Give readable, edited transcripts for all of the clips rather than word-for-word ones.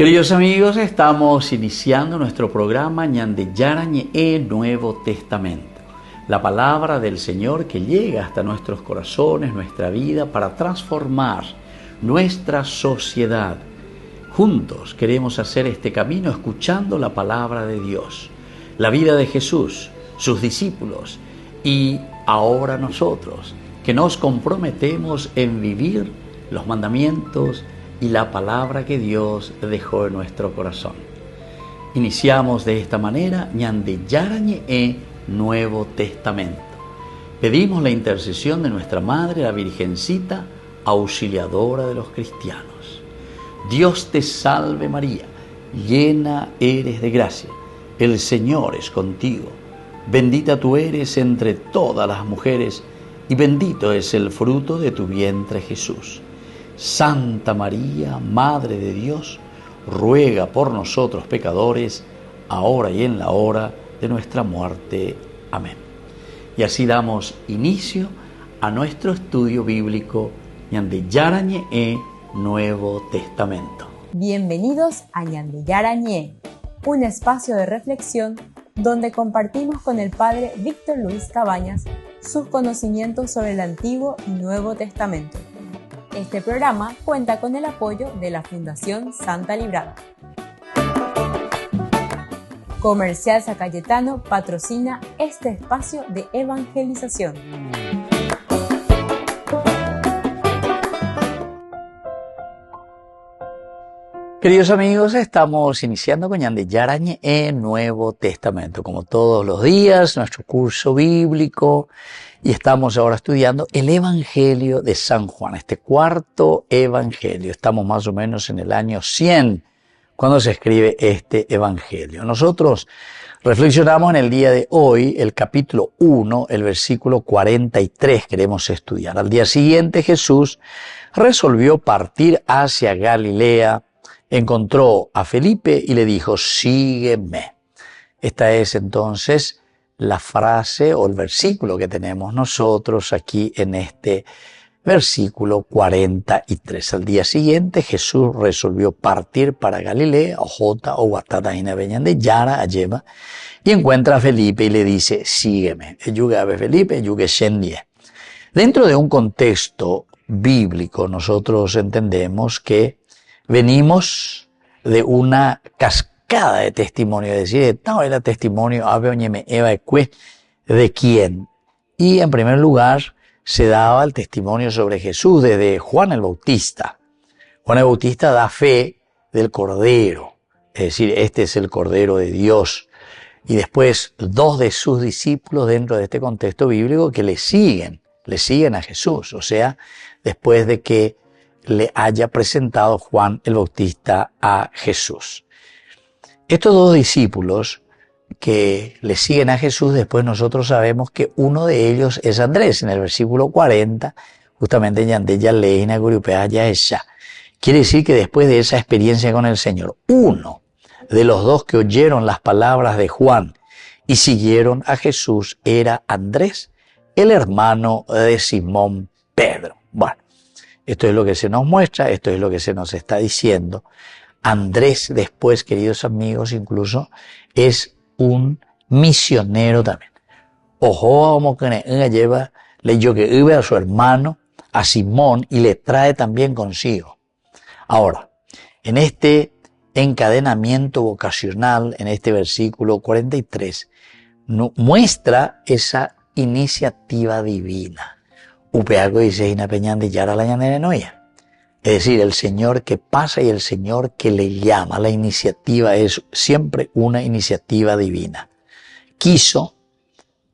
Queridos amigos, estamos iniciando nuestro programa Ñandeyarañe Nuevo Testamento. La palabra del Señor que llega hasta nuestros corazones, nuestra vida, para transformar nuestra sociedad. Juntos queremos hacer este camino escuchando la palabra de Dios, la vida de Jesús, sus discípulos y ahora nosotros, que nos comprometemos en vivir los mandamientos y la palabra que Dios dejó en nuestro corazón. Iniciamos de esta manera Ñandeyarañe Nuevo Testamento. Pedimos la intercesión de nuestra Madre, la Virgencita, auxiliadora de los cristianos. Dios te salve María, llena eres de gracia, el Señor es contigo. Bendita tú eres entre todas las mujeres, y bendito es el fruto de tu vientre Jesús. Santa María, Madre de Dios, ruega por nosotros pecadores, ahora y en la hora de nuestra muerte. Amén. Y así damos inicio a nuestro estudio bíblico Ñandeyarañe Nuevo Testamento. Bienvenidos a Ñandeyarañe, un espacio de reflexión donde compartimos con el Padre Víctor Luis Cabañas sus conocimientos sobre el Antiguo y Nuevo Testamento. Este programa cuenta con el apoyo de la Fundación Santa Librada. Comercial San Cayetano patrocina este espacio de evangelización. Queridos amigos, estamos iniciando con Ñandeyarañe Nuevo Testamento. Como todos los días, nuestro curso bíblico, y estamos ahora estudiando el Evangelio de San Juan, este cuarto Evangelio. Estamos más o menos en el año 100 cuando se escribe este Evangelio. Nosotros reflexionamos en el día de hoy el capítulo 1, el versículo 43 queremos estudiar. Al día siguiente Jesús resolvió partir hacia Galilea. Encontró a Felipe y le dijo, sígueme. Esta es entonces la frase o el versículo que tenemos nosotros aquí en este versículo 43. Al día siguiente Jesús resolvió partir para Galilea, y encuentra a Felipe y le dice, sígueme. Dentro de un contexto bíblico nosotros entendemos que venimos de una cascada de testimonio, es decir, era testimonio de quién. Y en primer lugar se daba el testimonio sobre Jesús desde Juan el Bautista. Juan el Bautista da fe del Cordero, es decir, este es el Cordero de Dios. Y después dos de sus discípulos dentro de este contexto bíblico que le siguen a Jesús, o sea, después de que le haya presentado Juan el Bautista a Jesús. Estos dos discípulos que le siguen a Jesús, después nosotros sabemos que uno de ellos es Andrés. En el versículo 40, justamente quiere decir que después de esa experiencia con el Señor, uno de los dos que oyeron las palabras de Juan y siguieron a Jesús era Andrés, el hermano de Simón Pedro. Bueno, esto es lo que se nos muestra, esto es lo que se nos está diciendo. Andrés después, queridos amigos, incluso es un misionero también. Leyó que iba a su hermano, a Simón, y le trae también consigo. Ahora, en este encadenamiento vocacional, en este versículo 43, muestra esa iniciativa divina. Es decir, el Señor que pasa y el Señor que le llama. La iniciativa es siempre una iniciativa divina. Quiso,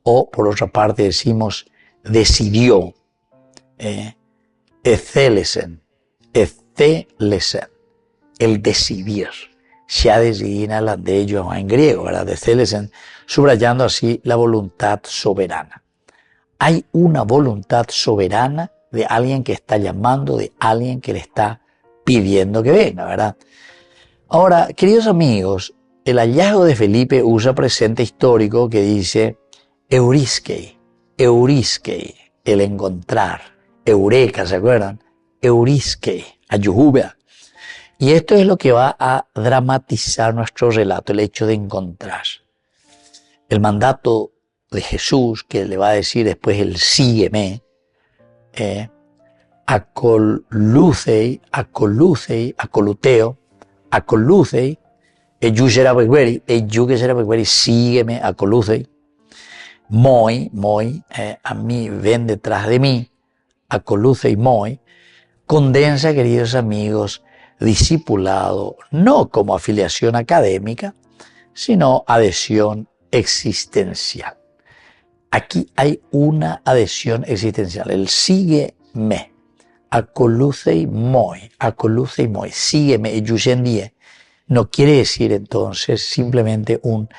o por otra parte decimos, decidió. Ethelesen, el decidir. Se ha decidido de ello en griego, ¿verdad? Ethelesen, subrayando así la voluntad soberana. Hay una voluntad soberana de alguien que está llamando, de alguien que le está pidiendo que venga, ¿verdad? Ahora, queridos amigos, el hallazgo de Felipe usa presente histórico que dice euriskei, el encontrar, eureka, ¿se acuerdan? Euriskei, ayuhubea. Y esto es lo que va a dramatizar nuestro relato, el hecho de encontrar. El mandato de Jesús, que le va a decir después el sígueme, ακολούθει, sígueme, ακολούθει, moi, a mí, ven detrás de mí, ακολούθει, moi, condensa, queridos amigos, discipulado, no como afiliación académica, sino adhesión existencial. Aquí hay una adhesión existencial, el sígueme, ακολούθει moi, sígueme, eyuyendie, no quiere decir entonces simplemente un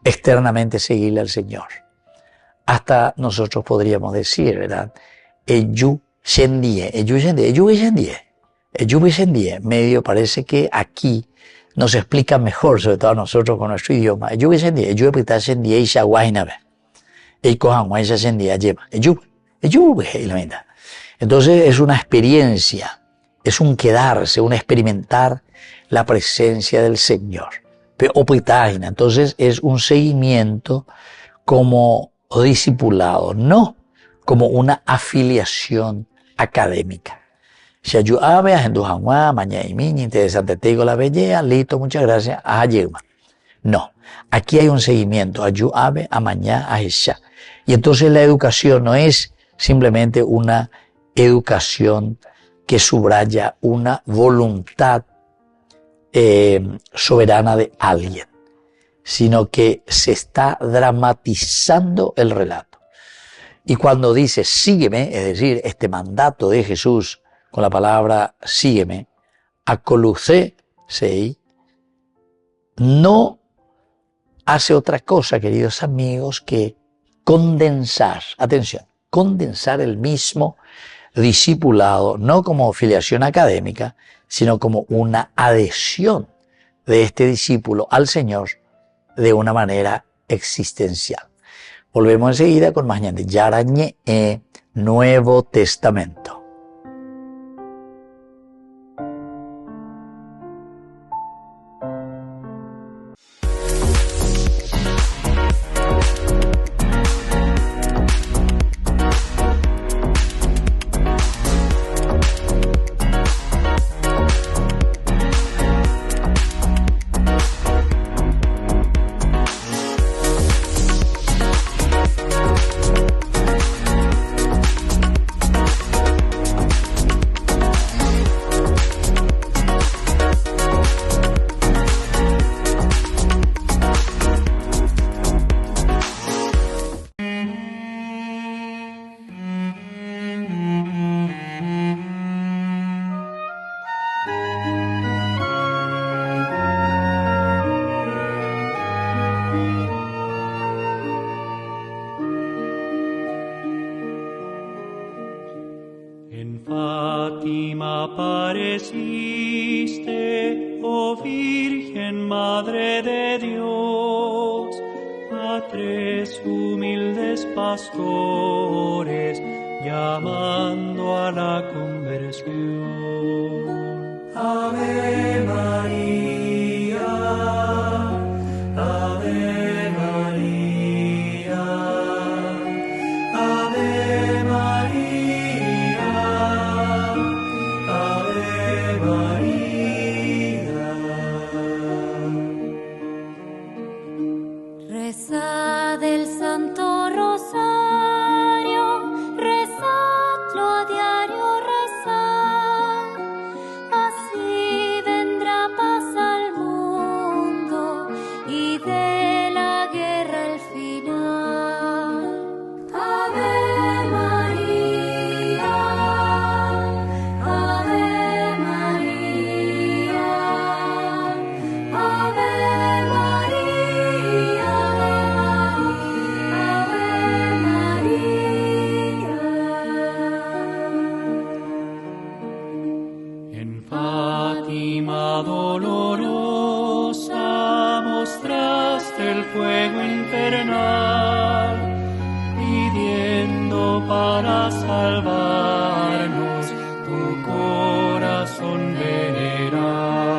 externamente seguirle al Señor. Hasta nosotros podríamos decir, ¿verdad? Eyuyendie, medio parece que aquí nos explica mejor, sobre todo a nosotros con nuestro idioma. Entonces es una experiencia, es un quedarse, un experimentar la presencia del Señor. Entonces es un seguimiento como discipulado, no como una afiliación académica. Si ayudabe a Hendujangua, mañana y miña, interesante, te digo la belleza, listo, muchas gracias, no, aquí hay un seguimiento, ayudabe a mañana a ella. Y entonces la educación no es simplemente una educación que subraya una voluntad soberana de alguien, sino que se está dramatizando el relato. Y cuando dice sígueme, es decir, este mandato de Jesús con la palabra sígueme, ακολούθει, no hace otra cosa, queridos amigos, que condensar, atención, condensar el mismo discipulado, no como filiación académica, sino como una adhesión de este discípulo al Señor de una manera existencial. Volvemos enseguida con más ñande Yarañe, Nuevo Testamento. Apareciste, oh Virgen Madre de Dios, a tres humildes pastores, llamando a la conversión. Ave María, Ave María, Ave María, Ave María. Rezad el Santo Rosario, rezadlo a diario, rezad, así vendrá paz al mundo y de la guerra el final. Ave María, Ave María, Ave María, Ave María. En Fátima dolorosa mostraste el fuego infernal, pidiendo para salvarnos tu corazón veneral.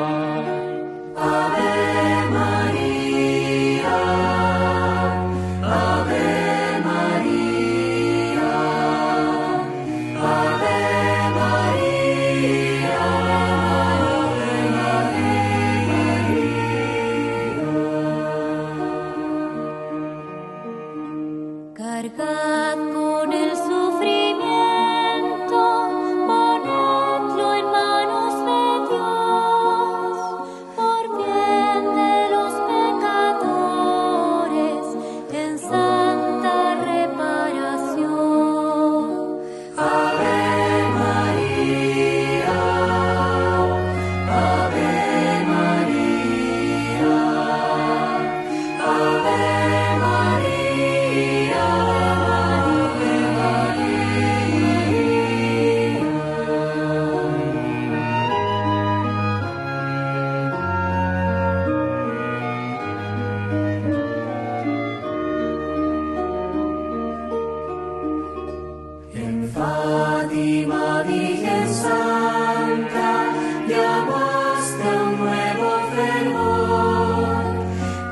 fervor,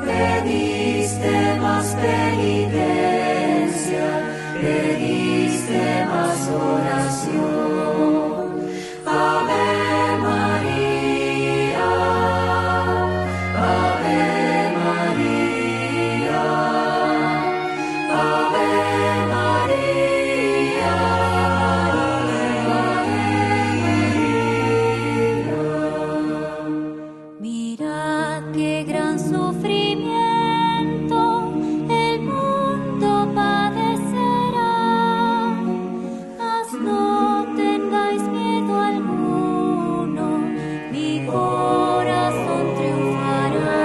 pediste más penitencia, pediste más oración. Ave María, Ave María, Ave María, mirad qué gran sufrimiento el mundo padecerá, mas no tengáis miedo alguno, mi corazón triunfará.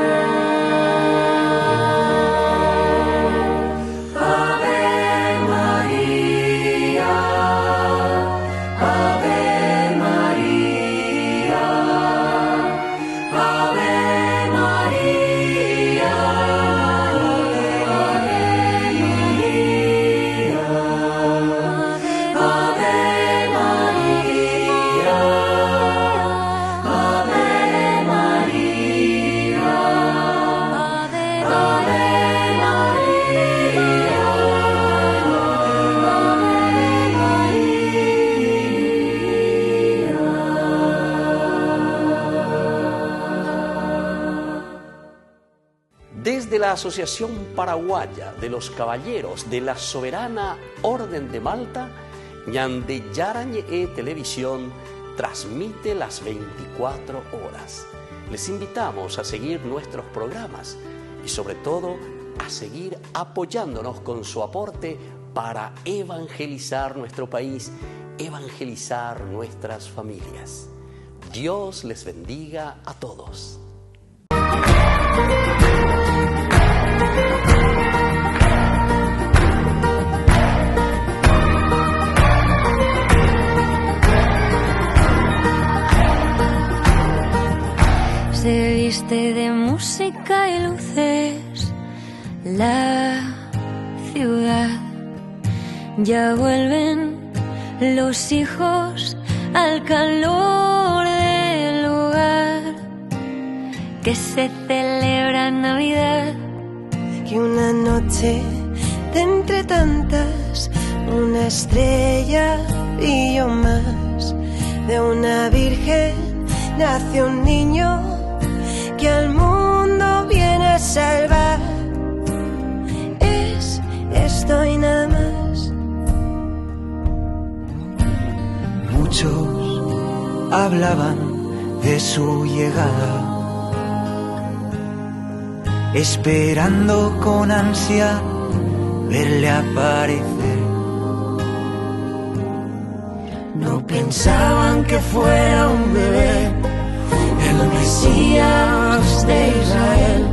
Ave María, Ave María, Ave María, Ave María, Ave María, Desde la Asociación Paraguaya de los Caballeros de la Soberana Orden de Malta, Ñande Yarañe Televisión transmite las 24 horas. Les invitamos a seguir nuestros programas y sobre todo a seguir apoyándonos con su aporte para evangelizar nuestro país, evangelizar nuestras familias. Dios les bendiga a todos. Se viste de música y luces la ciudad. Ya vuelven los hijos al calor del hogar, que se celebra Navidad. Que una noche de entre tantas, una estrella brilló más. De una virgen nació un niño que al mundo viene a salvar. Es esto y nada más. Muchos hablaban de su llegada, esperando con ansia verle aparecer. No pensaban que fuera un bebé, el Mesías de Israel.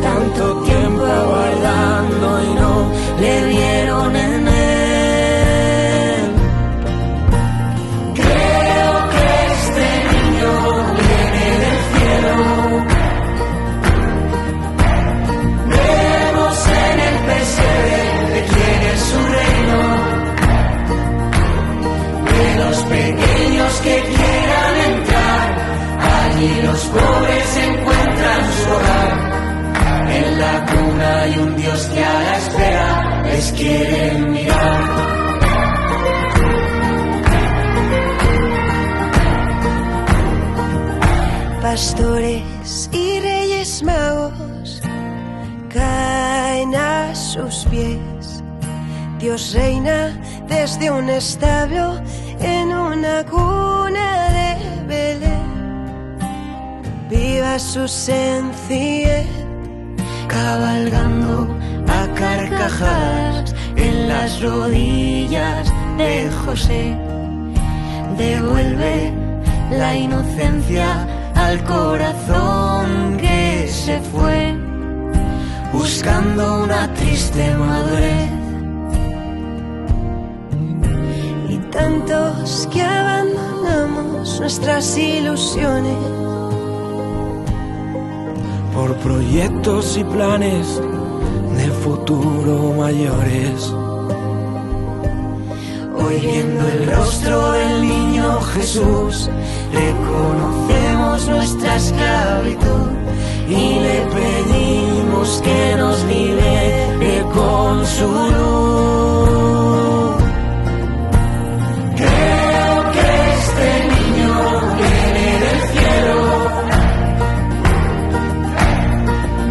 Tanto tiempo aguardando y no le vieron en él. Creo que este niño viene del cielo. Vemos en el pesebre de quién es su reino. De los pequeños que quieran entrar, allí los pobres encuentran su hogar. En la cuna hay un Dios que a la espera les quiere mirar. Pastores y reyes magos caen a sus pies. Dios reina desde un establo en una cuna de Belén. Viva su sencillez, cabalgando a carcajadas en las rodillas de José. Devuelve la inocencia al corazón que se fue, buscando una triste madurez. Y tantos que abandonamos nuestras ilusiones Por proyectos y planes de futuro mayores. hoy viendo el rostro del niño Señor Jesús, reconocemos nuestra esclavitud y le pedimos que nos libere con su luz. Creo que este niño viene del cielo.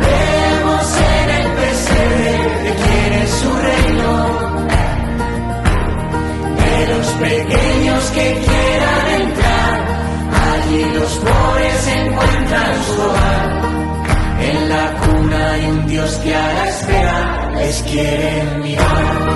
Vemos en el pesebre de quién es su reino. De los pequeños que quieran entrar, allí los pobres encuentran su hogar. En la cuna hay un Dios que a la espera les quiere mirar.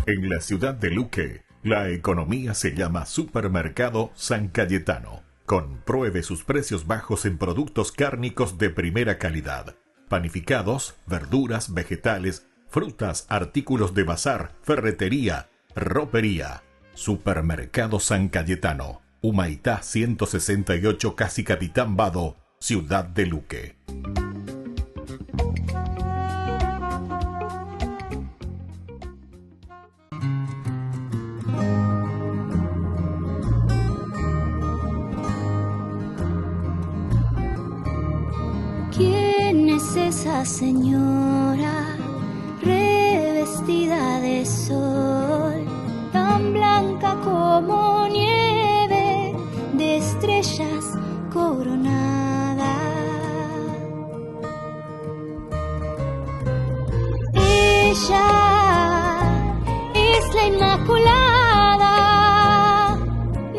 En la ciudad de Luque, la economía se llama Supermercado San Cayetano. Compruebe sus precios bajos en productos cárnicos de primera calidad. Panificados, verduras, vegetales, frutas, artículos de bazar, ferretería, ropería. Supermercado San Cayetano, Humaitá 168, Casi Capitán Vado, ciudad de Luque. ¿Quién es esa señora revestida de sol, tan blanca como nieve, de estrellas coronada? Ella es la Inmaculada,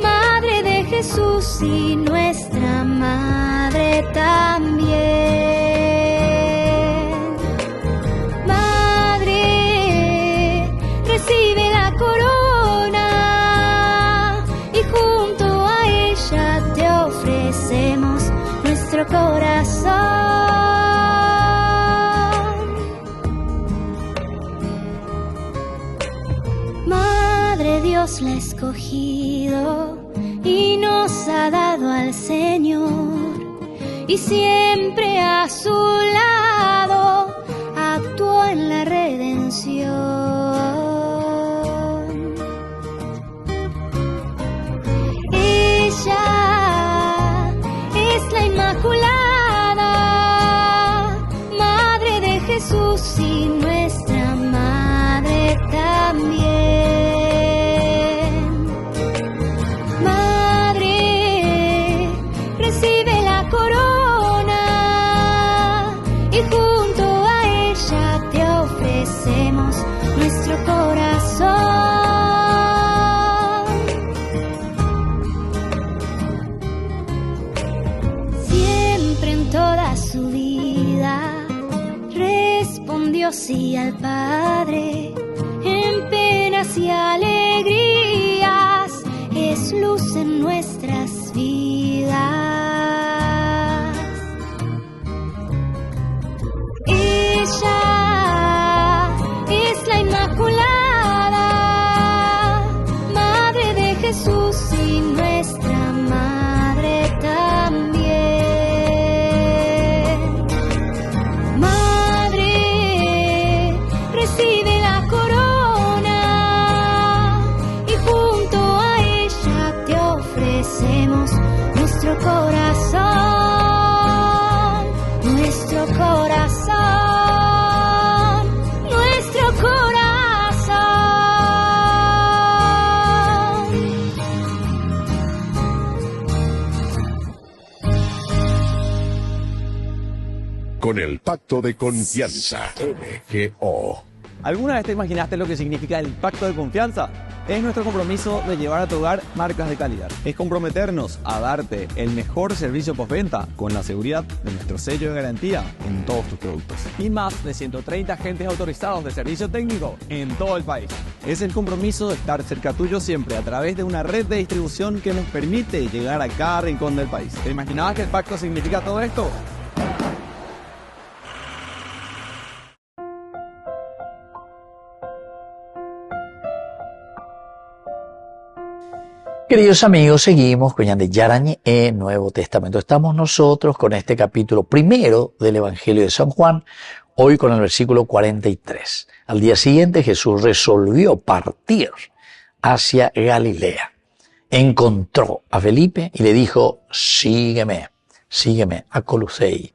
Madre de Jesús y nuestra Madre también. Madre, recibe la corona y junto a ella te ofrecemos nuestro corazón. Madre, Dios la ha escogido y nos ha dado al Señor, y siempre a su lado actuó en la redención. Ella es la Inmaculada, Madre de Jesús y nuestra Madre también. Recibe la corona y junto a ella te ofrecemos nuestro corazón. Siempre en toda su vida respondió sí al Padre, en penas y alegrías es luz en nuestras vidas. Ella es la Inmaculada, Madre de Jesús y nuestra Madre también. Madre, recibe la corona y junto a ella te ofrecemos nuestro corazón, nuestro corazón. Con el Pacto de Confianza, MGO. ¿Alguna vez te imaginaste lo que significa el pacto de confianza? Es nuestro compromiso de llevar a tu hogar marcas de calidad. Es comprometernos a darte el mejor servicio postventa con la seguridad de nuestro sello de garantía en todos tus productos. Y más de 130 agentes autorizados de servicio técnico en todo el país. Es el compromiso de estar cerca tuyo siempre a través de una red de distribución que nos permite llegar a cada rincón del país. ¿Te imaginabas que el pacto significa todo esto? Queridos amigos, seguimos con Ñande Yarañe en Nuevo Testamento. Estamos nosotros con este capítulo primero del Evangelio de San Juan, hoy con el versículo 43. Al día siguiente Jesús resolvió partir hacia Galilea. Encontró a Felipe y le dijo, sígueme, acoluzei,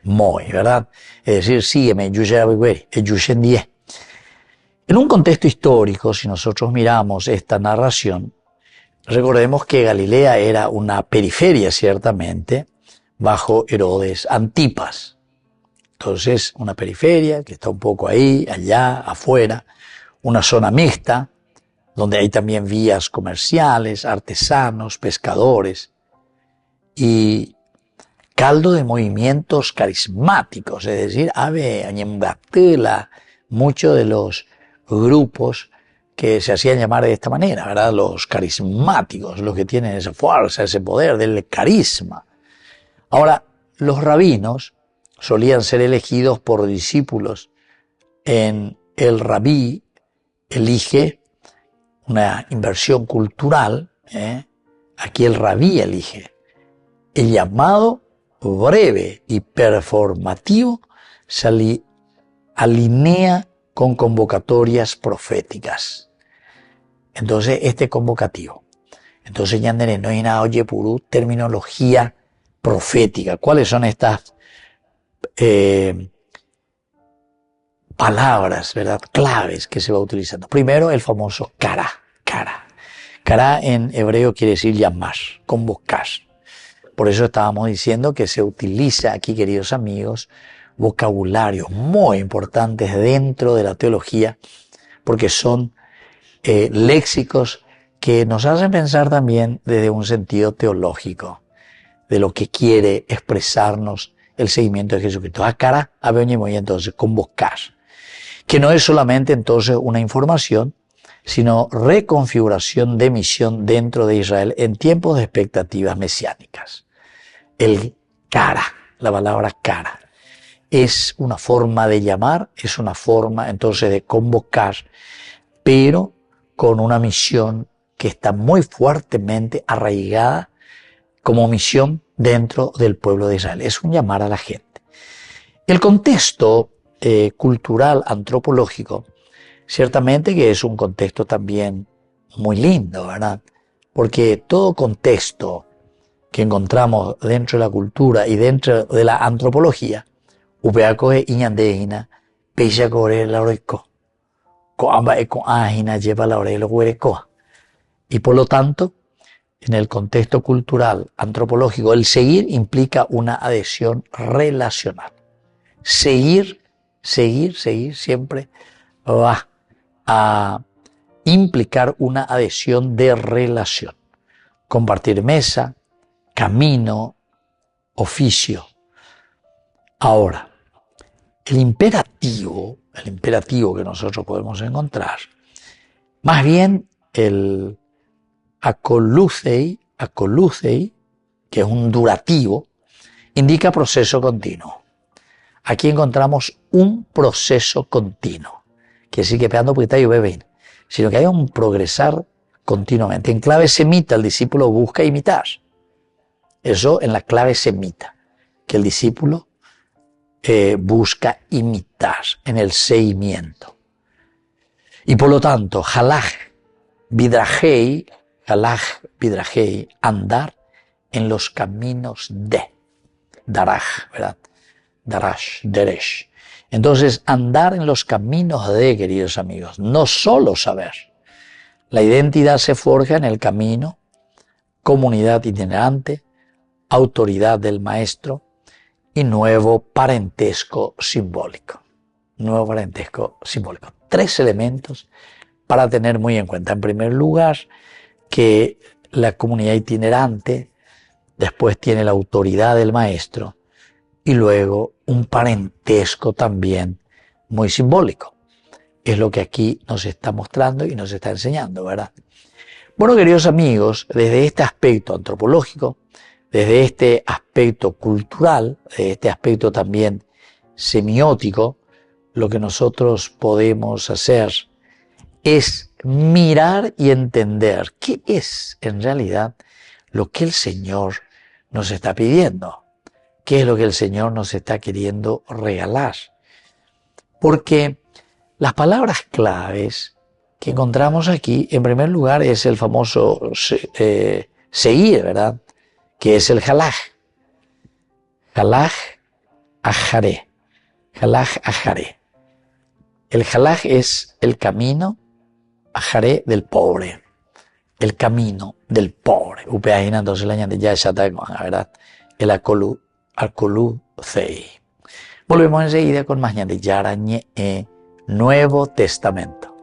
moi, ¿verdad? Es decir, sígueme, en un contexto histórico, si nosotros miramos esta narración, recordemos que Galilea era una periferia, ciertamente, bajo Herodes Antipas. Entonces, una periferia que está un poco ahí, allá, afuera, una zona mixta, donde hay también vías comerciales, artesanos, pescadores, y caldo de movimientos carismáticos, es decir, muchos de los grupos que se hacían llamar de esta manera, ¿verdad? Los carismáticos, los que tienen esa fuerza, ese poder del carisma. Ahora, los rabinos solían ser elegidos por discípulos. El rabí elige una inversión cultural, aquí el rabí elige. El llamado breve y performativo se alinea con convocatorias proféticas. Entonces, este convocativo. Entonces, Ñandere, no hay nada, oye, purú, terminología profética. ¿Cuáles son estas palabras, verdad, claves que se va utilizando? Primero, el famoso cara. Cara en hebreo quiere decir llamar, convocar. Por eso estábamos diciendo que se utiliza aquí, queridos amigos, vocabularios muy importantes dentro de la teología, porque son léxicos que nos hacen pensar también desde un sentido teológico de lo que quiere expresarnos el seguimiento de Jesucristo. A cara, a y entonces convocar, que no es solamente entonces una información, sino reconfiguración de misión dentro de Israel en tiempos de expectativas mesiánicas. El cara, la palabra cara, es una forma de llamar, es una forma entonces de convocar, pero con una misión que está muy fuertemente arraigada como misión dentro del pueblo de Israel. Es un llamar a la gente. El contexto cultural, antropológico, ciertamente que es un contexto también muy lindo, ¿verdad? Porque todo contexto que encontramos dentro de la cultura y dentro de la antropología, upeacoe iñandeina, peya core la oreco, coamba e coajina lleva la orelo huerecoa. Y por lo tanto, en el contexto cultural, antropológico, el seguir implica una adhesión relacional. Seguir siempre va a implicar una adhesión de relación. Compartir mesa, camino, oficio. Ahora, el imperativo que nosotros podemos encontrar, más bien el acoluzei, que es un durativo, indica proceso continuo. Aquí encontramos un proceso continuo, que sí que peando porque yo beben, sino que hay un progresar continuamente. En clave semita, el discípulo busca imitar. Eso en la clave semita, que el discípulo busca imitar en el seguimiento. Y por lo tanto, halach bidrajei, andar en los caminos de. Daraj, ¿verdad? Deresh. Entonces, andar en los caminos de, queridos amigos, no solo saber. La identidad se forja en el camino, comunidad itinerante, autoridad del maestro y nuevo parentesco simbólico. Tres elementos para tener muy en cuenta. En primer lugar, que la comunidad itinerante después tiene la autoridad del maestro y luego un parentesco también muy simbólico. Es lo que aquí nos está mostrando y nos está enseñando, ¿verdad? Bueno, queridos amigos, desde este aspecto antropológico, desde este aspecto cultural, desde este aspecto también semiótico, lo que nosotros podemos hacer es mirar y entender qué es en realidad lo que el Señor nos está pidiendo, qué es lo que el Señor nos está queriendo regalar. Porque las palabras claves que encontramos aquí, en primer lugar, es el famoso seguir, ¿verdad? Que es el halaj. Halaj ajaré. Halaj ajaré. El halaj es el camino, ajaré del pobre. El camino del pobre. Upeahina, entonces la ñande ya está, ¿verdad? El akolú zei. Volvemos enseguida con más ñande yarañe Nuevo Testamento.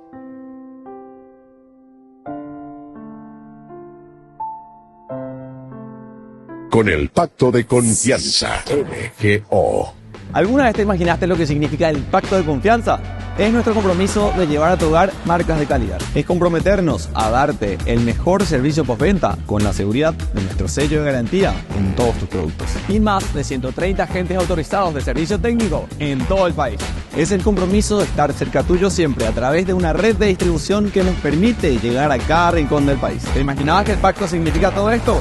Con el pacto de confianza. MGO. ¿Alguna vez te imaginaste lo que significa el pacto de confianza? Es nuestro compromiso de llevar a tu hogar marcas de calidad. Es comprometernos a darte el mejor servicio postventa con la seguridad de nuestro sello de garantía en todos tus productos. Y más de 130 agentes autorizados de servicio técnico en todo el país. Es el compromiso de estar cerca tuyo siempre a través de una red de distribución que nos permite llegar a cada rincón del país. ¿Te imaginabas que el pacto significa todo esto?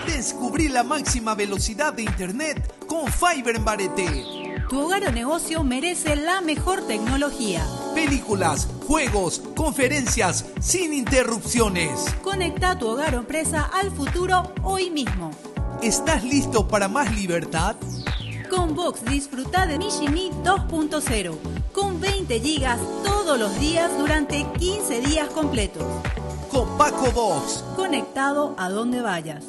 Descubrí la máxima velocidad de internet con Fiber en Barete. Tu hogar o negocio merece la mejor tecnología. Películas, juegos, conferencias, sin interrupciones. Conecta tu hogar o empresa al futuro hoy mismo. ¿Estás listo para más libertad? Con Vox disfruta de Mishimi 2.0 con 20 gigas todos los días durante 15 días completos. Con Paco Vox. Conectado a donde vayas.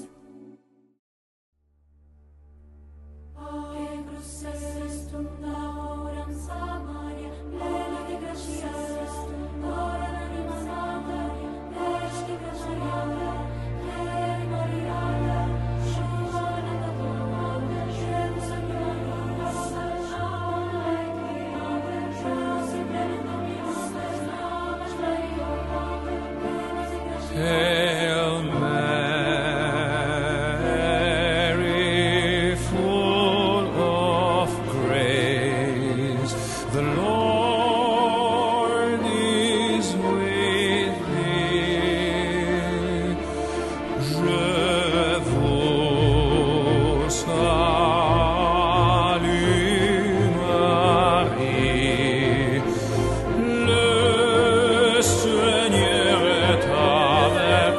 Hail Mary, full of grace, the Lord is with thee. Je vous salue, Marie, le Seigneur est avec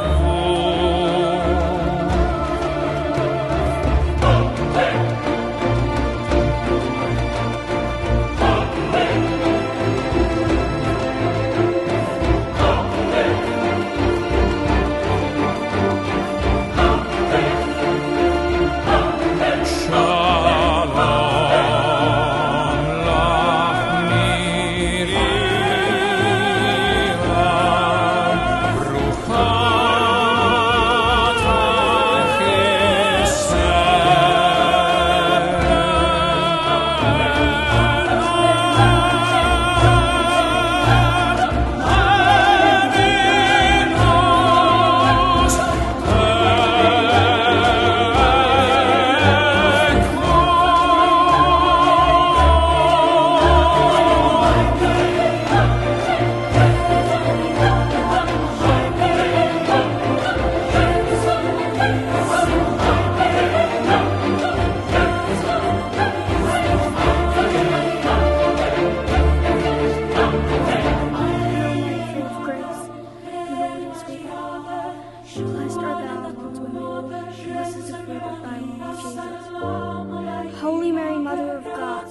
Holy Mary, Mother of God,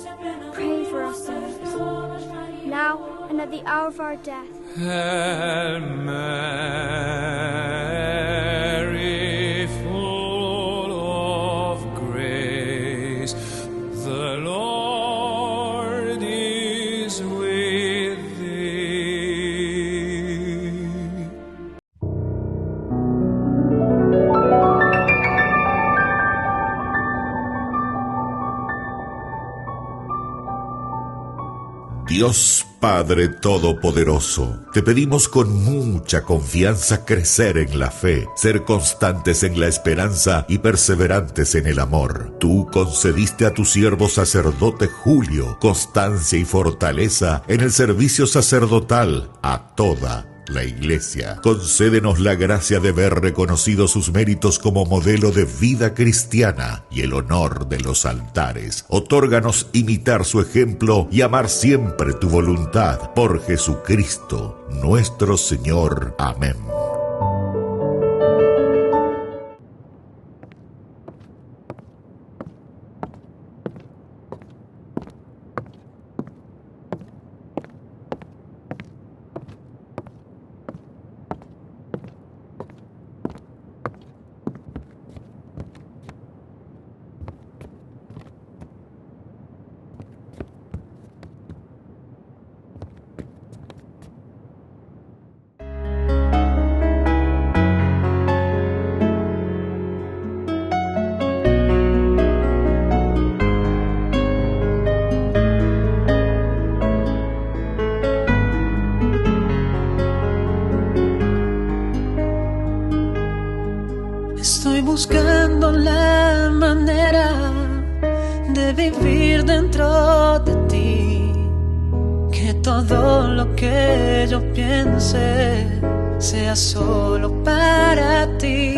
pray for us sinners, now and at the hour of our death. Hail Mary, full of grace, the Lord is with Dios Padre Todopoderoso, te pedimos con mucha confianza crecer en la fe, ser constantes en la esperanza y perseverantes en el amor. Tú concediste a tu siervo sacerdote Julio constancia y fortaleza en el servicio sacerdotal a toda la Iglesia. Concédenos la gracia de ver reconocidos sus méritos como modelo de vida cristiana y el honor de los altares. Otórganos imitar su ejemplo y amar siempre tu voluntad. Por Jesucristo, nuestro Señor. Amén. Estoy buscando la manera de vivir dentro de ti, que todo lo que yo piense sea solo para ti,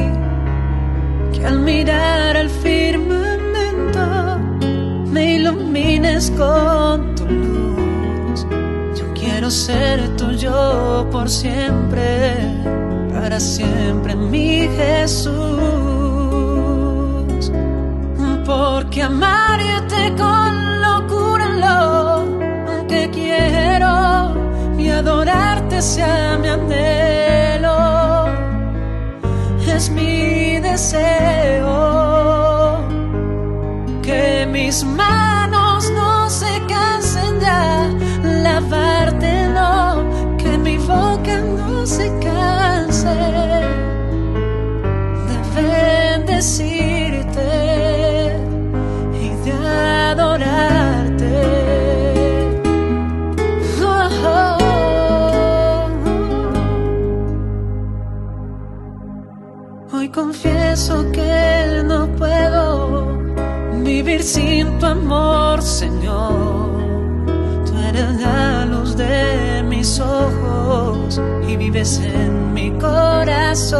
que al mirar al firmamento me ilumines con tu luz. Yo quiero ser tuyo por siempre, para siempre, mi Jesús. Porque amarte con locura lo que quiero y adorarte sea mi anhelo, es mi deseo. Que mis manos no se cansen ya lavarte, no, que mi boca no se canse de bendecirte y de adorarte. Oh, oh, oh. Hoy confieso que no puedo vivir sin tu amor, Señor. Tú eres la luz de mis ojos y vives en mi corazón.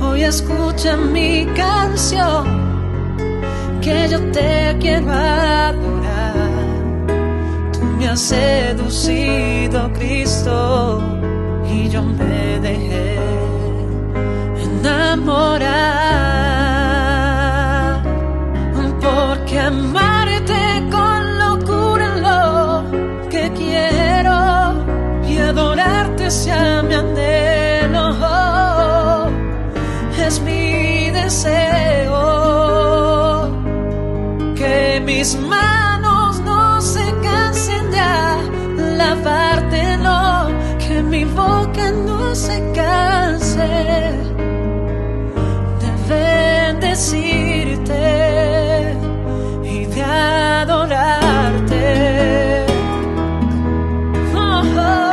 Hoy escucha mi canción, que yo te quiero adorar. Tú me has seducido, Cristo, y yo me dejé enamorar. Porque amarte con locura lo que quiero y adorarte sea mi anhelo, es mi deseo. Que mis manos no se cansen de lavarte, no, que mi boca no se canse de bendecirte y de adorarte. Oh, oh,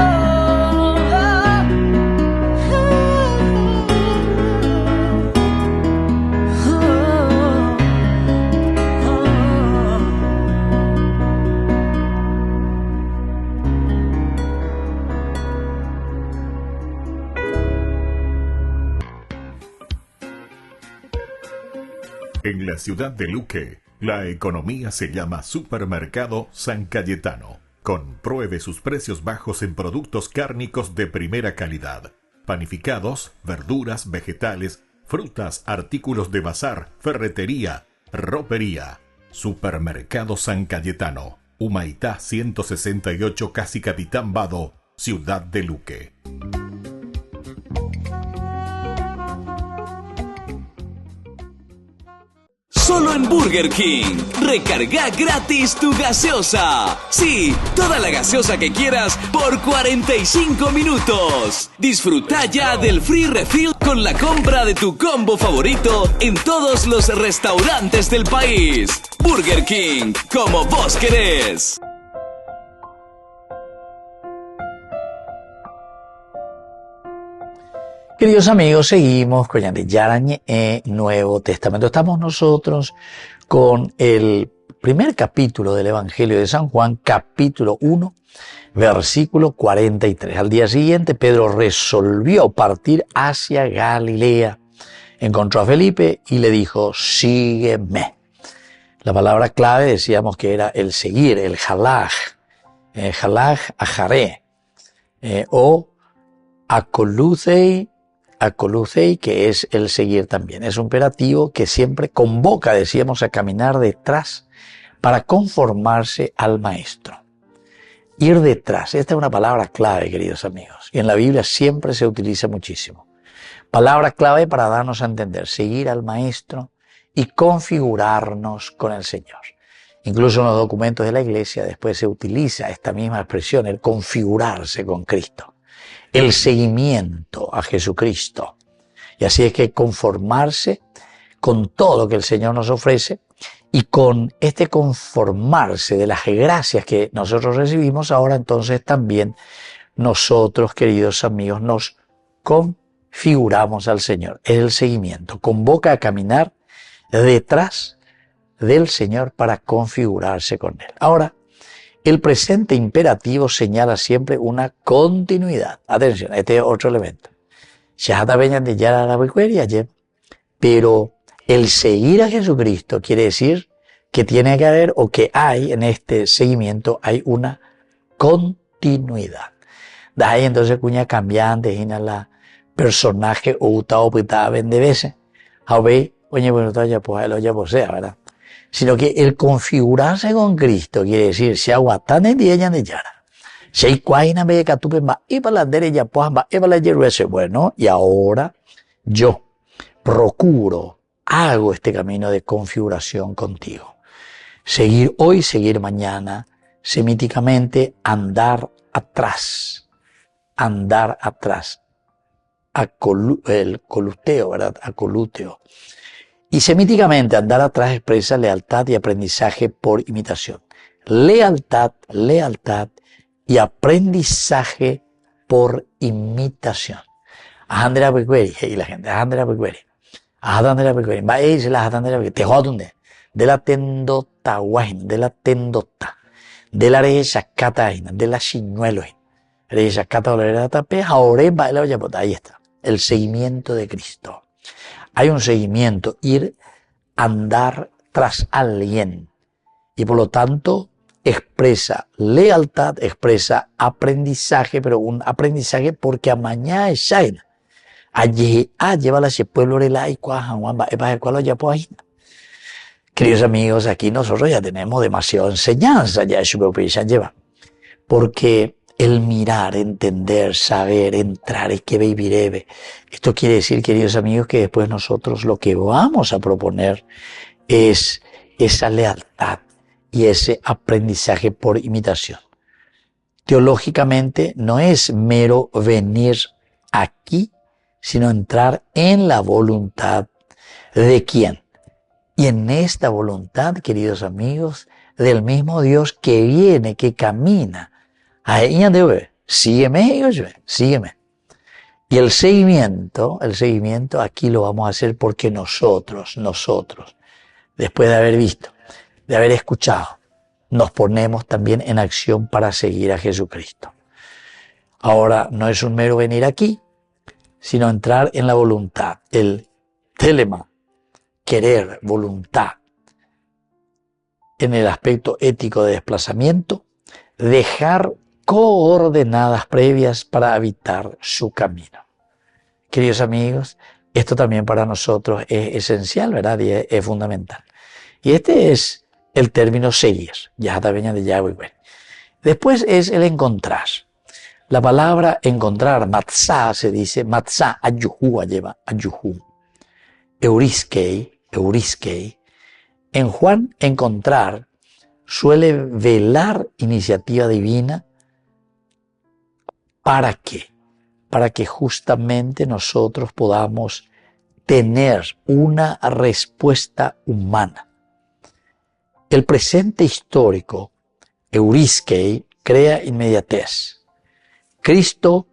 En la ciudad de Luque, la economía se llama Supermercado San Cayetano. Compruebe sus precios bajos en productos cárnicos de primera calidad. Panificados, verduras, vegetales, frutas, artículos de bazar, ferretería, ropería. Supermercado San Cayetano, Humaitá 168, Casi Capitán Vado, ciudad de Luque. Solo en Burger King. Recarga gratis tu gaseosa. Sí, toda la gaseosa que quieras por 45 minutos. Disfruta ya del free refill con la compra de tu combo favorito en todos los restaurantes del país. Burger King, como vos querés. Queridos amigos, seguimos con Ñande Yarañe Nuevo Testamento. Estamos nosotros con el primer capítulo del Evangelio de San Juan, capítulo 1, versículo 43. Al día siguiente, Pedro resolvió partir hacia Galilea. Encontró a Felipe y le dijo, sígueme. La palabra clave decíamos que era el seguir, el halaj, ajaré, o akoluthei, que es el seguir también. Es un imperativo que siempre convoca, decíamos, a caminar detrás para conformarse al maestro. Ir detrás, esta es una palabra clave, queridos amigos, y en la Biblia siempre se utiliza muchísimo. Palabra clave para darnos a entender, seguir al maestro y configurarnos con el Señor. Incluso en los documentos de la iglesia después se utiliza esta misma expresión, el configurarse con Cristo, el seguimiento a Jesucristo. Y así es que conformarse con todo lo que el Señor nos ofrece y con este conformarse de las gracias que nosotros recibimos, ahora entonces también nosotros, queridos amigos, nos configuramos al Señor. Es el seguimiento, convoca a caminar detrás del Señor para configurarse con Él. Ahora, el presente imperativo señala siempre una continuidad. Atención, este es otro elemento. Pero el seguir a Jesucristo quiere decir que tiene que haber, o que hay en este seguimiento, hay una continuidad. De ahí entonces cuña cambiante, en la personaje o utao pitaba de veces. Oye, bueno, ya posea, ¿verdad? Sino que el configurarse con Cristo quiere decir, si aguatan en día ya de yara. Si hay cuaina me catupe más y para la derecha pues más y para la izquierda. Bueno, y ahora yo procuro, hago este camino de configuración contigo. Seguir hoy, seguir mañana, semíticamente andar atrás. El coluteo, ¿verdad? Acoluteo. Y semíticamente andar atrás expresa lealtad y aprendizaje por imitación. Lealtad y aprendizaje por imitación. Ahandera Bekweri, y la gente, Ahandera Bekweri. Ahandera Bekweri, va a ir la Ahandera Bekweri, te jodunde. De la tendota guain, de la tendota. De la reya cataina, de la chiñuelo. Reya cata o la reya tape, ahora va a la olla, ahí está. El seguimiento de Cristo. Hay un seguimiento, andar tras alguien. Y por lo tanto, expresa lealtad, expresa aprendizaje, pero un aprendizaje porque amañá es shaina. Allí, lleva la pueblo de la y ya pues. Queridos amigos, aquí nosotros ya tenemos demasiada enseñanza, ya lleva. Porque el mirar, entender, saber, entrar, es que viviré. Esto quiere decir, queridos amigos, que después nosotros lo que vamos a proponer es esa lealtad y ese aprendizaje por imitación. Teológicamente no es mero venir aquí, sino entrar en la voluntad de ¿quién? Y en esta voluntad, queridos amigos, del mismo Dios que viene, que camina. Sígueme. Y el seguimiento aquí lo vamos a hacer porque nosotros, después de haber visto, de haber escuchado, nos ponemos también en acción para seguir a Jesucristo. Ahora, no es un mero venir aquí, sino entrar en la voluntad, el telema, querer, voluntad, en el aspecto ético de desplazamiento, dejar coordenadas previas para habitar su camino. Queridos amigos, esto también para nosotros es esencial, ¿verdad? Y es fundamental. Y este es el término seguir. Ya está bien de Yahweh. Después es el encontrar. La palabra encontrar, matzah, se dice, matzah, ayuhu, lleva, ayuhu. Euriskei. En Juan, encontrar suele velar iniciativa divina. ¿Para qué? Para que justamente nosotros podamos tener una respuesta humana. El presente histórico, Euriskei, crea inmediatez. Cristo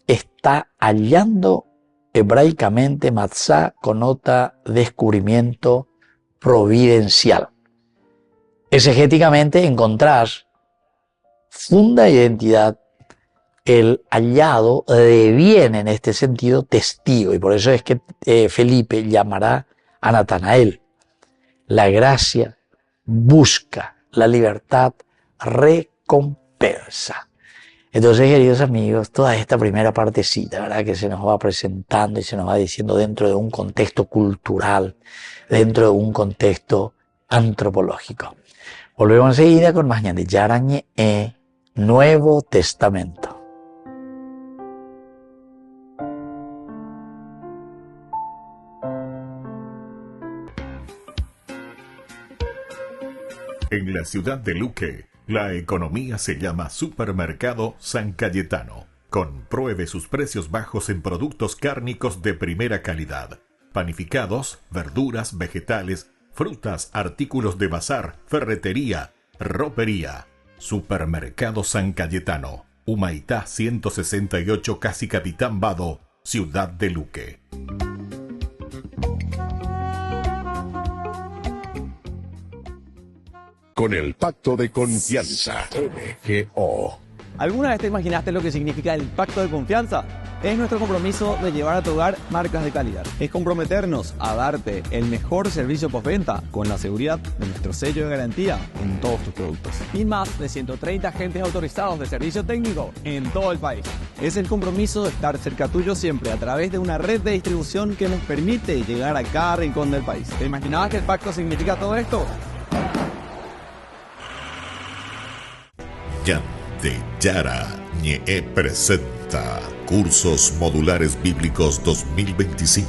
está hallando hebraicamente matzá connota descubrimiento providencial. Exegéticamente encontrar funda identidad. El hallado deviene en este sentido testigo, y por eso es que Felipe llamará a Natanael. La gracia busca, la libertad recompensa. Entonces, queridos amigos, toda esta primera partecita, ¿verdad?, que se nos va presentando y se nos va diciendo dentro de un contexto cultural, dentro de un contexto antropológico. Volvemos enseguida con más Ñan de Yarañe, Nuevo Testamento. En la ciudad de Luque, la economía se llama Supermercado San Cayetano. Compruebe sus precios bajos en productos cárnicos de primera calidad. Panificados, verduras, vegetales, frutas, artículos de bazar, ferretería, ropería. Supermercado San Cayetano, Humaitá 168, Casi Capitán Vado, ciudad de Luque. Con el Pacto de Confianza, MGO. ¿Alguna vez te imaginaste lo que significa el Pacto de Confianza? Es nuestro compromiso de llevar a tu hogar marcas de calidad. Es comprometernos a darte el mejor servicio postventa con la seguridad de nuestro sello de garantía en todos tus productos. Y más de 130 agentes autorizados de servicio técnico en todo el país. Es el compromiso de estar cerca tuyo siempre a través de una red de distribución que nos permite llegar a cada rincón del país. ¿Te imaginabas que el pacto significa todo esto? Ñan de Yarañe presenta Cursos Modulares Bíblicos 2025.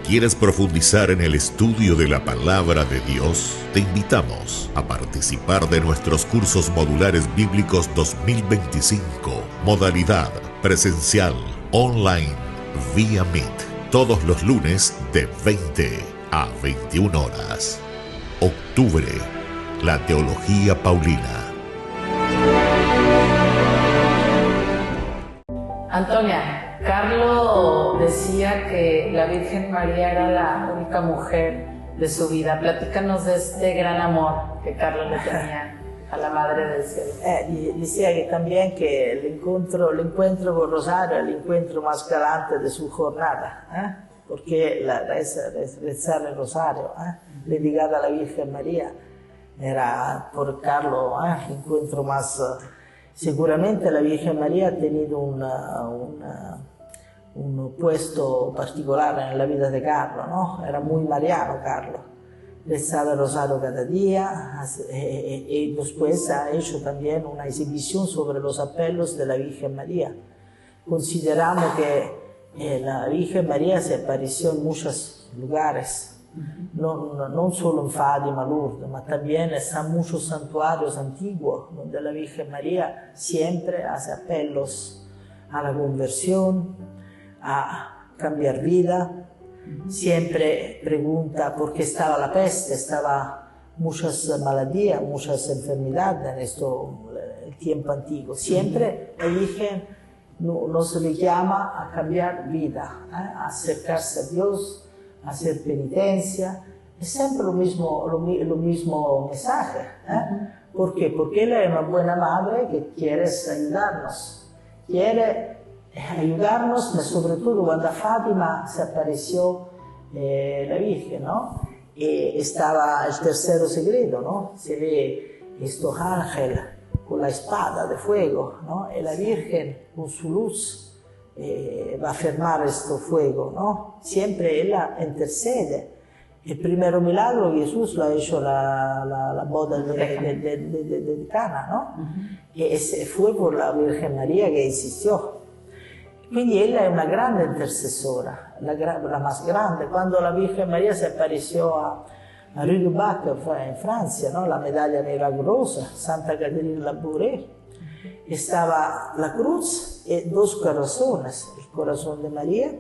¿Quieres profundizar en el estudio de la Palabra de Dios? Te invitamos a participar de nuestros Cursos Modulares Bíblicos 2025. Modalidad presencial, online, vía Meet. Todos los lunes de 20 a 21 horas. Octubre, la Teología Paulina. Antonia, Carlos decía que la Virgen María era la única mujer de su vida. Platícanos de este gran amor que Carlos le tenía a la Madre del Cielo. Y decía que también que el encuentro con Rosario era el encuentro más galante de su jornada, porque rezar el Rosario, dedicada a la Virgen María, era por Carlos el encuentro más... Seguramente la Virgen María ha tenido un puesto particular en la vida de Carlos, ¿no? Era muy mariano Carlos. Rezaba el rosario cada día y después ha hecho también una exhibición sobre los apelos de la Virgen María. Consideramos que la Virgen María se apareció en muchos lugares. No solo en Fátima, Lourdes, pero también están muchos santuarios antiguos donde la Virgen María siempre hace apelos a la conversión, a cambiar vida, siempre pregunta por qué estaba la peste, estaba muchas maladías, muchas enfermedades en el tiempo antiguo. Siempre la Virgen nos llama a cambiar vida, a acercarse a Dios, hacer penitencia, es siempre lo mismo mensaje. ¿Por qué? Porque ella es una buena madre que quiere ayudarnos, pero sobre todo cuando a Fátima se apareció la Virgen, ¿no? Estaba el tercer secreto, ¿no? Se ve estos ángeles con la espada de fuego, ¿no? Y la Virgen con su luz va a fermar este fuego, ¿no? Siempre ella intercede. El primer milagro Jesús lo ha hecho la boda de Cana, ¿no? Y fue por la Virgen María que insistió. Quindi ella es una grande intercesora, la más grande. Cuando la Virgen María se apareció a Rue du Bac en Francia, ¿no? La medalla milagrosa, Santa Caterina Labouré, estaba la cruz y dos corazones, el corazón de María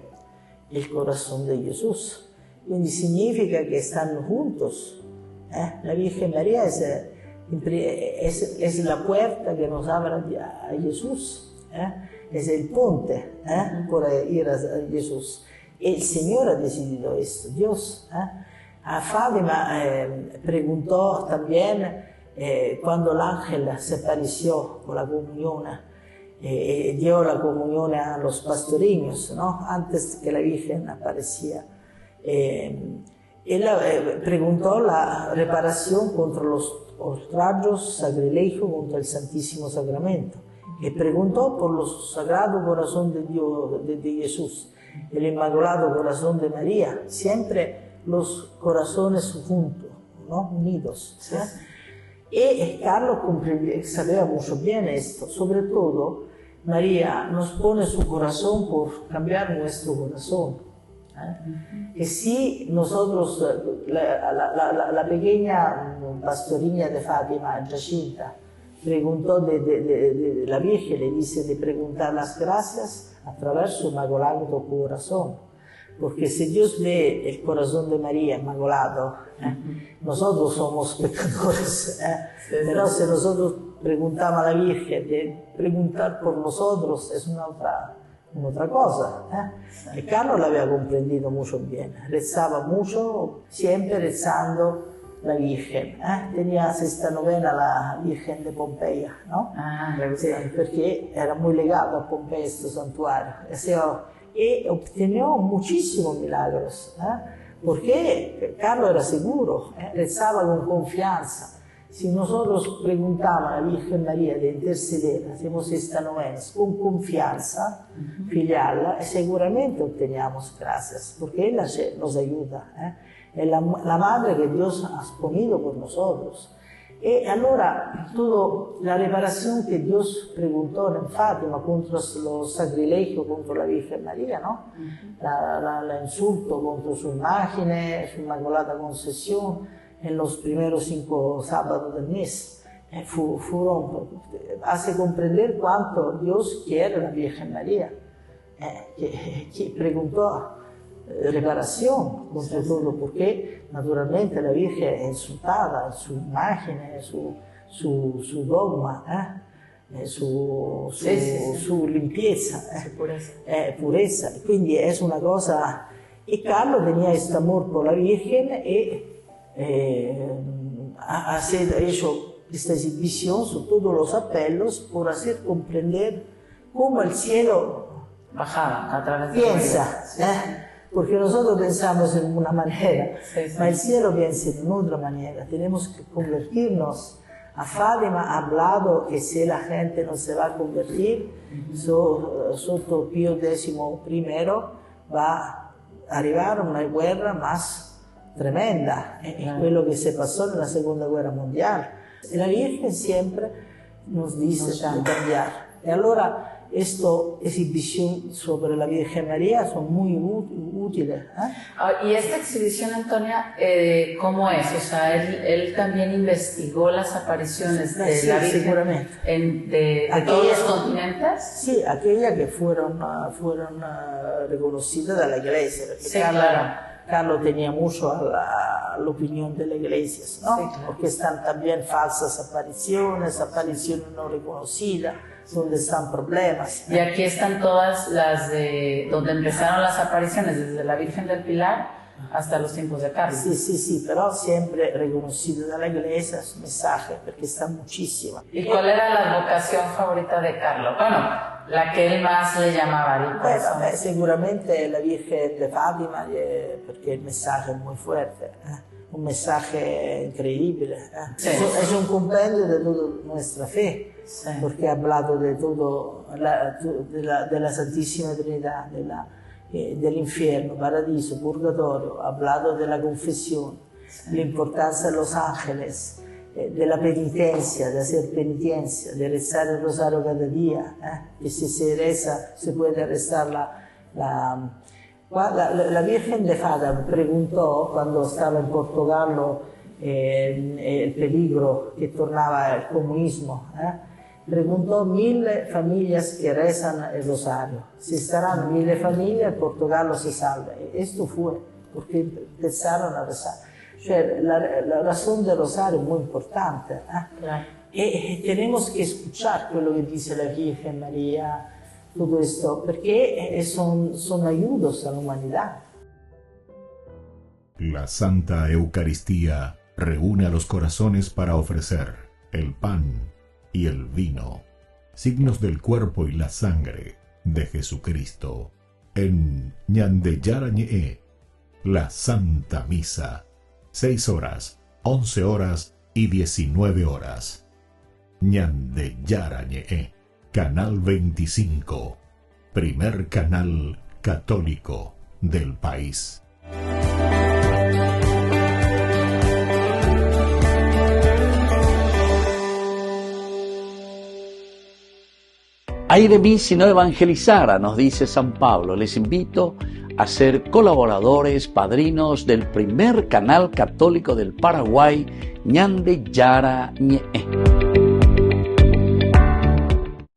y el corazón de Jesús. Quindi significa que están juntos. La Virgen María es la puerta que nos abre a Jesús, es el puente por ir a Jesús. El Señor ha decidido esto, Dios. A Fátima preguntó también cuando el ángel se apareció con la comunión, dio la comunión a los pastoriños, ¿no? Antes que la Virgen aparecía. Él preguntó la reparación contra los ultrajos, sacrilegio contra el Santísimo Sacramento. Y preguntó por los Sagrado Corazón de Dios, de Jesús, el Inmaculado Corazón de María, siempre los corazones juntos, ¿no? Unidos. ¿Sí? Y Carlos sabía mucho bien esto, sobre todo María nos pone su corazón por cambiar nuestro corazón. Y si nosotros, la pequeña pastorina de Fátima, Jacinta, preguntó de la Virgen, le dice de preguntar las gracias a través de su Inmaculado Corazón. Porque si Dios ve el corazón de María Inmaculado, nosotros somos pecadores. Pero si nosotros preguntamos a la Virgen de preguntar por nosotros, es una otra cosa. Y Carlos lo había comprendido muy bien. Rezaba mucho, siempre rezando la Virgen. Tenía esta novena la Virgen de Pompeya, ¿no? Sí, porque era muy legado a Pompeya este santuario. Y obtuvo muchísimos milagros, porque Carlos era seguro, rezaba con confianza. Si nosotros preguntamos a la Virgen María de interceder, hacemos esta novena con confianza filial, seguramente obtenemos gracias, porque ella nos ayuda. Es la madre que Dios ha ponido por nosotros. Y allora toda la reparación que Dios preguntó en Fátima contra los sacrilegios contra la Virgen María, ¿no? La insulto contra su imagen, su Inmaculada Concepción, en los primeros 5 sábados del mes, hace comprender cuánto Dios quiere a la Virgen María, que preguntó reparación contra todo, porque naturalmente la Virgen es insultada en su imagen, su dogma, su limpieza, pureza. Quindi es una cosa. Y Carlos tenía este amor por la Virgen y ha hecho esta exhibición sobre todos los apelos por hacer comprender cómo el cielo bajaba a través de piensa. Porque nosotros pensamos en una manera, ma el cielo piensa en otra manera. Tenemos que convertirnos. A Fátima ha hablado que si la gente no se va a convertir, sotto Pío XI va a arribar una guerra más tremenda, quello che se pasó en la Segunda Guerra Mundial. Y la Virgen siempre nos dice de cambiar. Y allora esta exhibición sobre la Virgen María son muy útiles. Y esta exhibición, Antonia, ¿cómo es? O sea, él también investigó las apariciones de la Virgen seguramente. de todos los continentes. Sí, aquellas que fueron reconocidas de la Iglesia. Sí, claro. Carlos tenía mucho a la opinión de las iglesias, ¿no? Sí, claro. Porque están también falsas apariciones no reconocidas, donde están problemas. Y aquí están todas las de donde empezaron las apariciones, desde la Virgen del Pilar hasta los tiempos de Carlos. Sí, pero siempre reconocido de la iglesia, su mensaje, porque están muchísimas. ¿Y cuál era la vocación favorita de Carlos? Bueno, la que él más le llamaba. Seguramente la Virgen de Fátima, porque el mensaje es muy fuerte. Un mensaje increíble. Sí. Es un compendio de toda nuestra fe, sí. Porque ha hablado de todo, de la Santísima Trinidad, del infierno, paradiso, purgatorio, ha hablado de la confesión, sí. La importancia de los ángeles, de la penitencia, de hacer penitencia, de rezar el rosario cada día, que si se reza se puede rezar la Virgen de Fátima preguntó cuando estaba en Portogallo el peligro que tornaba el comunismo, preguntó 1000 familias que rezan el rosario, si estarán 1000 familias, Portogallo se salva. Esto fue porque empezaron a rezar. La razón del rosario es muy importante. Claro. Y tenemos que escuchar lo que dice la Virgen María tutto questo, perché sono aiutos all'umanità. La Santa Eucaristía reúne a los corazones para ofrecer el pan y el vino, signos del cuerpo y la sangre de Jesucristo. En Ñande Yarañe, la Santa Misa, 6 horas, 11 horas y 19 horas. Ñande Yarañe, Canal 25, primer canal católico del país. Ay de mí si no evangelizara, nos dice San Pablo. Les invito a ser colaboradores, padrinos del primer canal católico del Paraguay, Ñande Yarañe.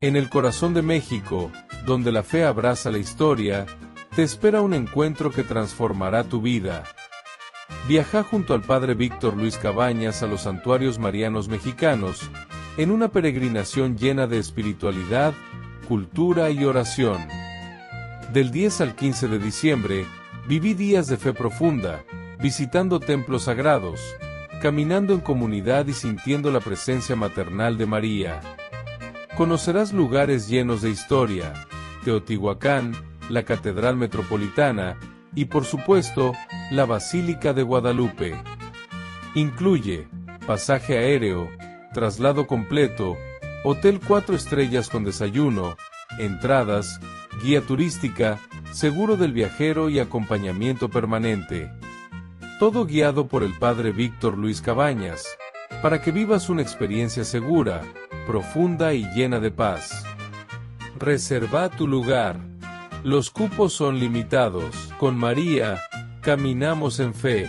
En el corazón de México, donde la fe abraza la historia, te espera un encuentro que transformará tu vida. Viaja junto al Padre Víctor Luis Cabañas a los santuarios marianos mexicanos, en una peregrinación llena de espiritualidad, cultura y oración. Del 10 al 15 de diciembre, viví días de fe profunda, visitando templos sagrados, caminando en comunidad y sintiendo la presencia maternal de María. Conocerás lugares llenos de historia, Teotihuacán, la Catedral Metropolitana y, por supuesto, la Basílica de Guadalupe. Incluye pasaje aéreo, traslado completo, hotel 4 estrellas con desayuno, entradas, guía turística, seguro del viajero y acompañamiento permanente. Todo guiado por el Padre Víctor Luis Cabañas, para que vivas una experiencia segura, profunda y llena de paz. Reserva tu lugar. Los cupos son limitados. Con María, caminamos en fe.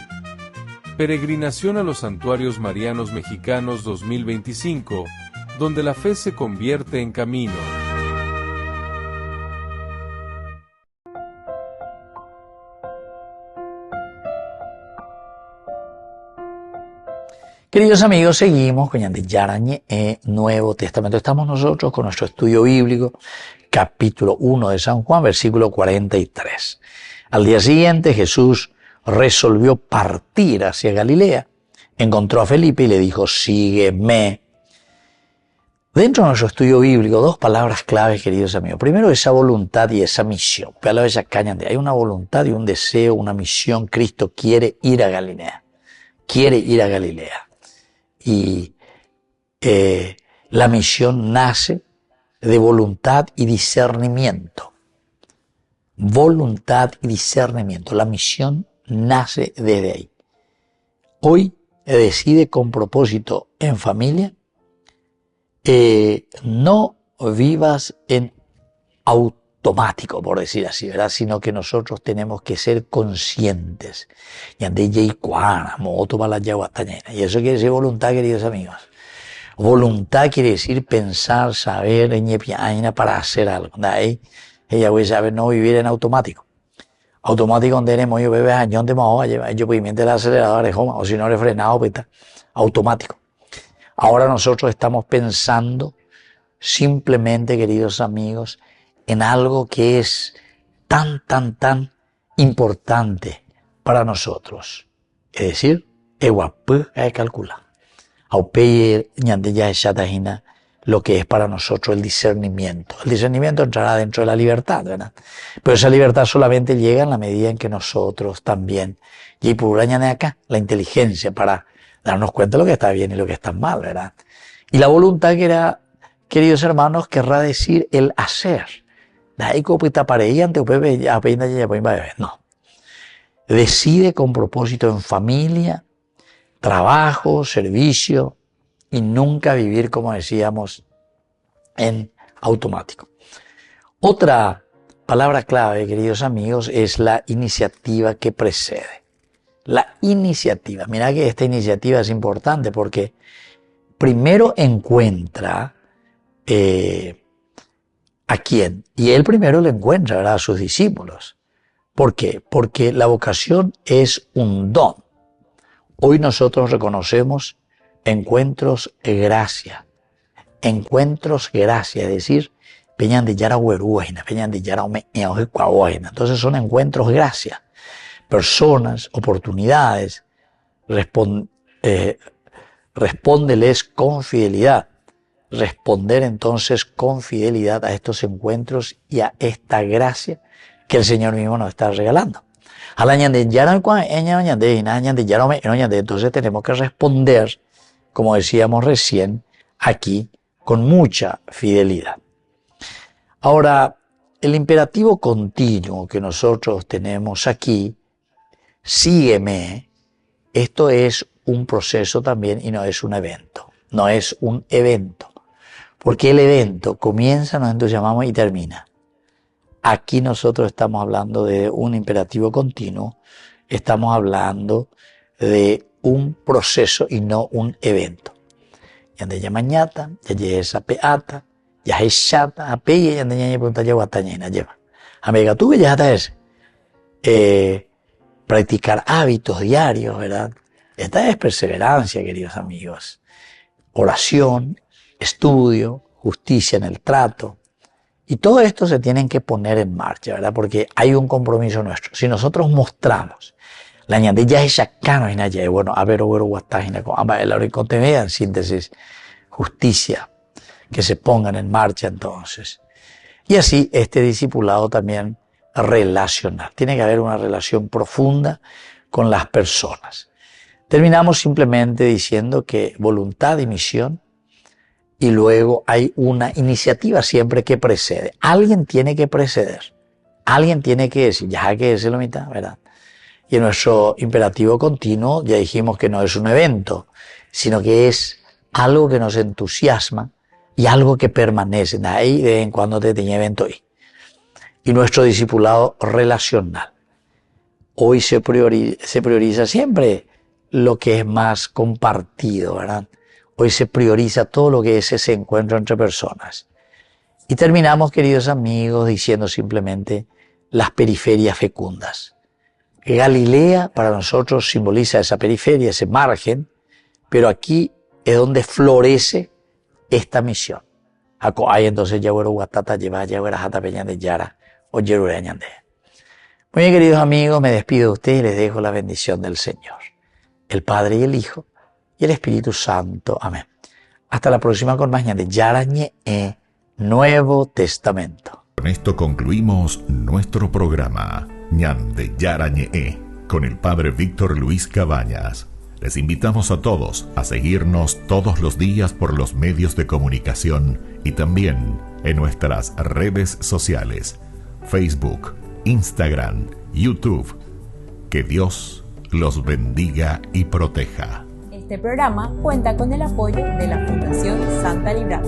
Peregrinación a los Santuarios Marianos Mexicanos 2025, donde la fe se convierte en camino. Queridos amigos, seguimos con Ñande Yarañe, Nuevo Testamento. Estamos nosotros con nuestro estudio bíblico, capítulo 1 de San Juan, versículo 43. Al día siguiente, Jesús resolvió partir hacia Galilea. Encontró a Felipe y le dijo, sígueme. Dentro de nuestro estudio bíblico, 2 palabras claves, queridos amigos. Primero, esa voluntad y esa misión. Hay una voluntad y un deseo, una misión. Cristo quiere ir a Galilea. Quiere ir a Galilea. Y la misión nace de voluntad y discernimiento. Voluntad y discernimiento. La misión nace desde ahí. Hoy decide con propósito en familia, no vivas en automático, por decir así, ¿verdad? Sino que nosotros tenemos que ser conscientes. Y eso quiere decir voluntad, queridos amigos. Voluntad quiere decir pensar, saber, para hacer algo. Ahí ella voy a saber no vivir en automático. Automático donde tenemos yo bebé añón de mojo, yo pimiento el acelerador de joma, o si no le frenado, pues está automático. Ahora nosotros estamos pensando simplemente, queridos amigos, en algo que es tan importante para nosotros. Es decir, calcular. Lo que es para nosotros el discernimiento. El discernimiento entrará dentro de la libertad, ¿verdad? Pero esa libertad solamente llega en la medida en que nosotros también, y por acá, la inteligencia para darnos cuenta de lo que está bien y lo que está mal, ¿verdad? Y la voluntad, que era, queridos hermanos, querrá decir el hacer. No. Decide con propósito en familia, trabajo, servicio, y nunca vivir, como decíamos, en automático. Otra palabra clave, queridos amigos, es la iniciativa que precede. La iniciativa. Mira que esta iniciativa es importante porque primero encuentra ¿a quién? Y él primero le encuentra, ¿verdad?, a sus discípulos. ¿Por qué? Porque la vocación es un don. Hoy nosotros reconocemos encuentros gracia, es decir, peñan de yara hueruajina, peñan de yara omeñaos de cuahuajina. Entonces son encuentros gracias, personas, oportunidades, respóndeles con fidelidad. Responder entonces con fidelidad a estos encuentros y a esta gracia que el Señor mismo nos está regalando. Entonces tenemos que responder, como decíamos recién, aquí con mucha fidelidad. Ahora, el imperativo continuo que nosotros tenemos aquí, sígueme, esto es un proceso también y no es un evento. No es un evento. Porque el evento comienza, nos entusiasmamos y termina. Aquí nosotros estamos hablando de un imperativo continuo, estamos hablando de un proceso y no un evento. Yande ya mañata, ya llegue esa peata, ya es chata, a peya, yande ya pregunta ya guatañena, lleva. Amiga, tú que ya estás practicar hábitos diarios, ¿verdad? Esta es perseverancia, queridos amigos. Oración, estudio, justicia en el trato. Y todo esto se tienen que poner en marcha, ¿verdad? Porque hay un compromiso nuestro. Si nosotros mostramos la ñandilla es chacano y naya, bueno, a ver, guatajina, en síntesis, justicia, que se pongan en marcha entonces. Y así este discipulado también relacional. Tiene que haber una relación profunda con las personas. Terminamos simplemente diciendo que voluntad y misión, y luego hay una iniciativa siempre que precede. Alguien tiene que preceder. Alguien tiene que decir, ya hay que decir la mitad, ¿verdad? Y en nuestro imperativo continuo ya dijimos que no es un evento, sino que es algo que nos entusiasma y algo que permanece. Ahí de vez en cuando te tenía evento ahí. Y nuestro discipulado relacional. Hoy se prioriza siempre lo que es más compartido, ¿verdad? Hoy se prioriza todo lo que es ese encuentro entre personas. Y terminamos, queridos amigos, diciendo simplemente las periferias fecundas. Galilea para nosotros simboliza esa periferia, ese margen, pero aquí es donde florece esta misión. Ahí entonces Yahuero Guatata lleva Yahuera Jata Peña de Yara o Yerure Ñande. Muy bien, queridos amigos, me despido de ustedes y les dejo la bendición del Señor, el Padre y el Hijo y el Espíritu Santo. Amén. Hasta la próxima con más de Yarañe Nuevo Testamento. Con esto concluimos nuestro programa Ñande Yarañe con el Padre Víctor Luis Cabañas. Les invitamos a todos a seguirnos todos los días por los medios de comunicación y también en nuestras redes sociales, Facebook, Instagram, YouTube. Que Dios los bendiga y proteja. Este programa cuenta con el apoyo de la Fundación Santa Librada.